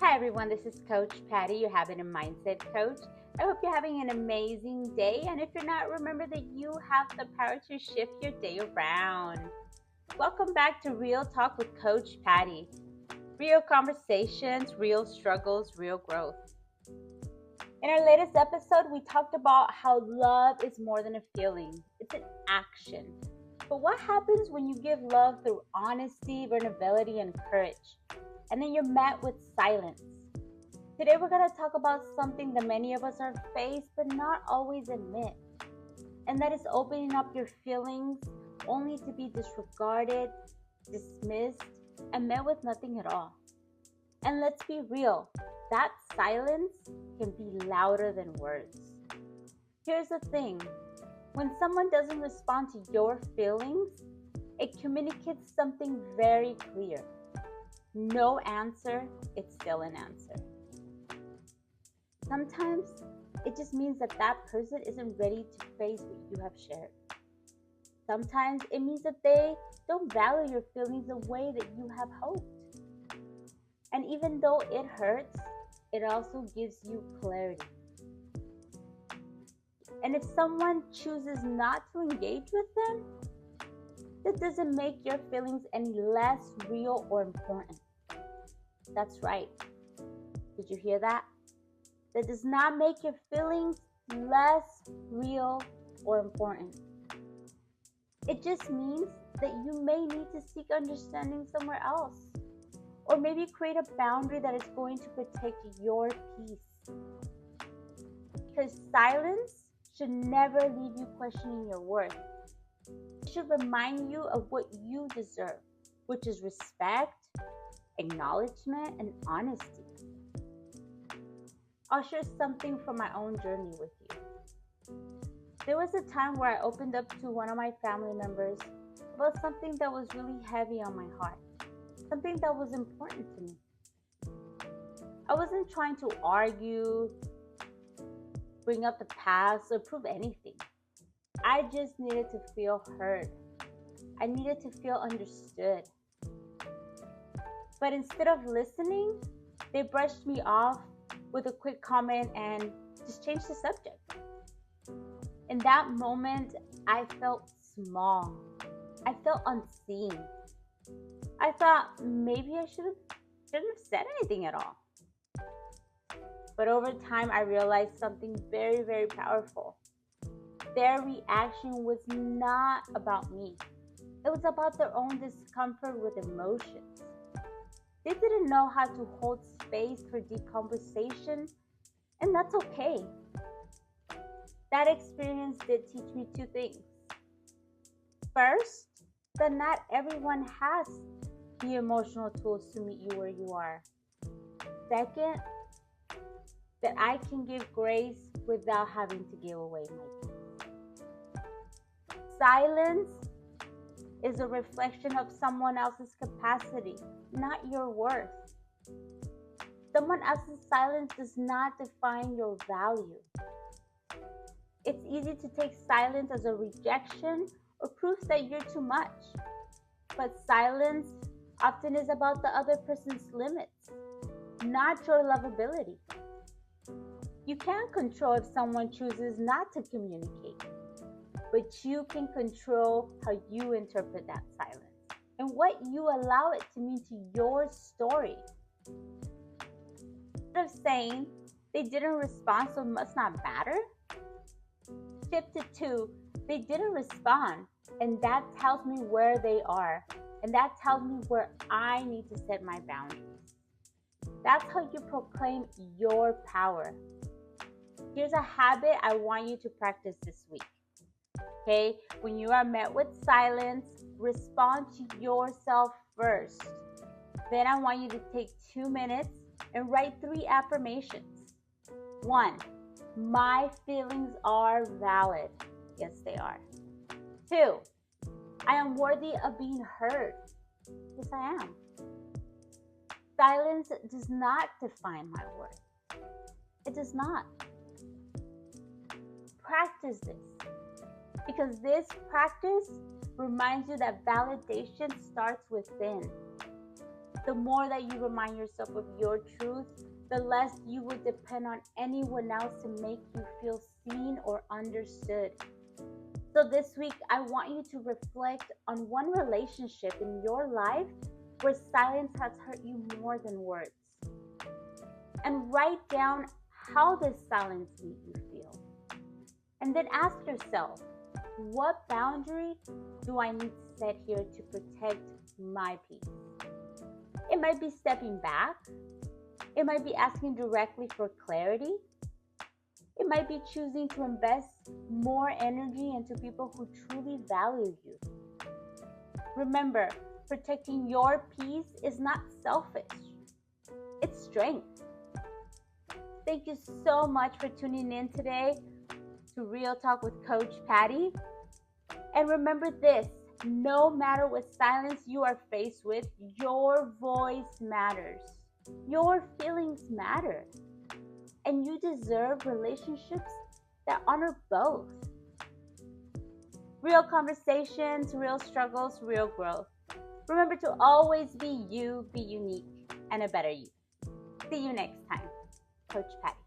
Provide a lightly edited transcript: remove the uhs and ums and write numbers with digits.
Hi everyone, this is Coach Paty, your habit and mindset coach. I hope you're having an amazing day, and if you're not, remember that you have the power to shift your day around. Welcome back to Real Talk with Coach Paty. Real conversations, real struggles, real growth. In our latest episode, we talked about how love is more than a feeling, it's an action. But what happens when you give love through honesty, vulnerability, and courage? And then you're met with silence. Today we're going to talk about something that many of us are faced but not always admit. And that is opening up your feelings only to be disregarded, dismissed, and met with nothing at all. And let's be real, that silence can be louder than words. Here's the thing, when someone doesn't respond to your feelings, it communicates something very clear. No answer, it's still an answer. Sometimes it just means that that person isn't ready to face what you have shared. Sometimes it means that they don't value your feelings the way that you have hoped. And even though it hurts, it also gives you clarity. And if someone chooses not to engage with them, that doesn't make your feelings any less real or important. That's right. Did you hear that? That does not make your feelings less real or important. It just means that you may need to seek understanding somewhere else. Or maybe create a boundary that is going to protect your peace. Because silence should never leave you questioning your worth. It should remind you of what you deserve, which is respect, acknowledgement, and honesty. I'll share something from my own journey with you. There was a time where I opened up to one of my family members about something that was really heavy on my heart, something that was important to me. I wasn't trying to argue, bring up the past, or prove anything. I just needed to feel heard. I needed to feel understood. But instead of listening, they brushed me off with a quick comment and just changed the subject. In that moment, I felt small. I felt unseen. I thought maybe I shouldn't have said anything at all. But over time, I realized something very, very powerful. Their reaction was not about me. It was about their own discomfort with emotions. They didn't know how to hold space for deep conversation, and that's okay. That experience did teach me two things. First, that not everyone has the emotional tools to meet you where you are. Second, that I can give grace without having to give away my peace. Silence is a reflection of someone else's capacity, not your worth. Someone else's silence does not define your value. It's easy to take silence as a rejection or proof that you're too much. But silence often is about the other person's limits, not your lovability. You can't control if someone chooses not to communicate, but you can control how you interpret that silence and what you allow it to mean to your story. Instead of saying they didn't respond, so it must not matter, shift it to they didn't respond, and that tells me where they are, and that tells me where I need to set my boundaries. That's how you proclaim your power. Here's a habit I want you to practice this week. Okay, when you are met with silence, respond to yourself first. Then I want you to take 2 minutes and write 3 affirmations. 1, my feelings are valid. Yes, they are. 2, I am worthy of being heard. Yes, I am. Silence does not define my worth. It does not. Practice this, because this practice reminds you that validation starts within. The more that you remind yourself of your truth, the less you will depend on anyone else to make you feel seen or understood. So this week, I want you to reflect on one relationship in your life where silence has hurt you more than words. And write down how this silence made you feel. And then ask yourself, what boundary do I need to set here to protect my peace? It might be stepping back. It might be asking directly for clarity. It might be choosing to invest more energy into people who truly value you. Remember, protecting your peace is not selfish. It's strength. Thank you so much for tuning in today to Real Talk with Coach Paty. And remember this, no matter what silence you are faced with, your voice matters. Your feelings matter. And you deserve relationships that honor both. Real conversations, real struggles, real growth. Remember to always be you, be unique, and a better you. See you next time. Coach Paty.